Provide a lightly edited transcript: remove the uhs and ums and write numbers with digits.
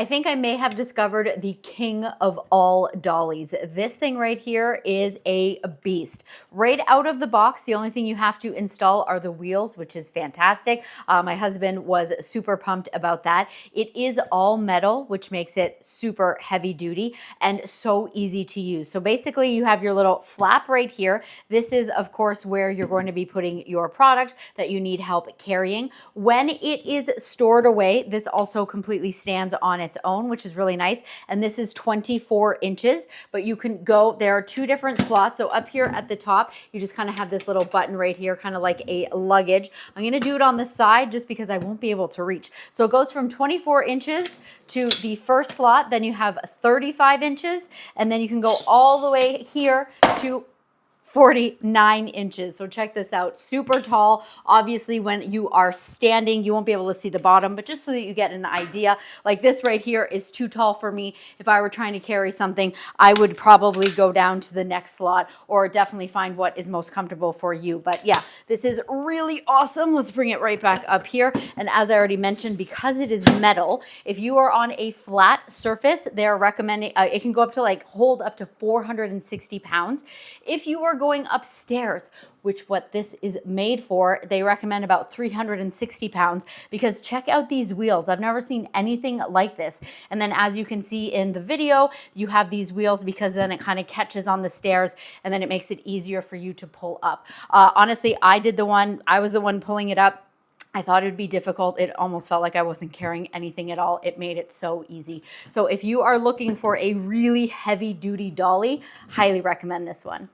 I think I may have discovered the king of all dollies. This thing right here is a beast. Right out of the box, the only thing you have to install are the wheels, which is fantastic. My husband was super pumped about that. It is all metal, which makes it super heavy duty and so easy to use. So basically you have your little flap right here. This is of course where you're going to be putting your product that you need help carrying. When it is stored away, this also completely stands on its own, which is really nice. And this is 24 inches, but you can go, there are two different slots. So up here at the top, you just kind of have this little button right here, kind of like a luggage. I'm going to do it on the side just because I won't be able to reach. So it goes from 24 inches to the first slot, then you have 35 inches, and then you can go all the way here to 49 inches. So check this out, super tall. Obviously when you are standing, you won't be able to see the bottom, but just so that you get an idea, like this right here is too tall for me. If I were trying to carry something, I would probably go down to the next slot or definitely find what is most comfortable for you. But yeah, this is really awesome. Let's bring it right back up here. And as I already mentioned, because it is metal, if you are on a flat surface, they're recommending, it can go up to like hold up to 460 pounds. If you are going upstairs, which what this is made for, they recommend about 360 pounds because check out these wheels. I've never seen anything like this. And then as you can see in the video, you have these wheels because then it kind of catches on the stairs and then it makes it easier for you to pull up. Honestly, I was the one pulling it up. I thought it would be difficult. It almost felt like I wasn't carrying anything at all. It made it so easy. So if you are looking for a really heavy duty dolly, highly recommend this one.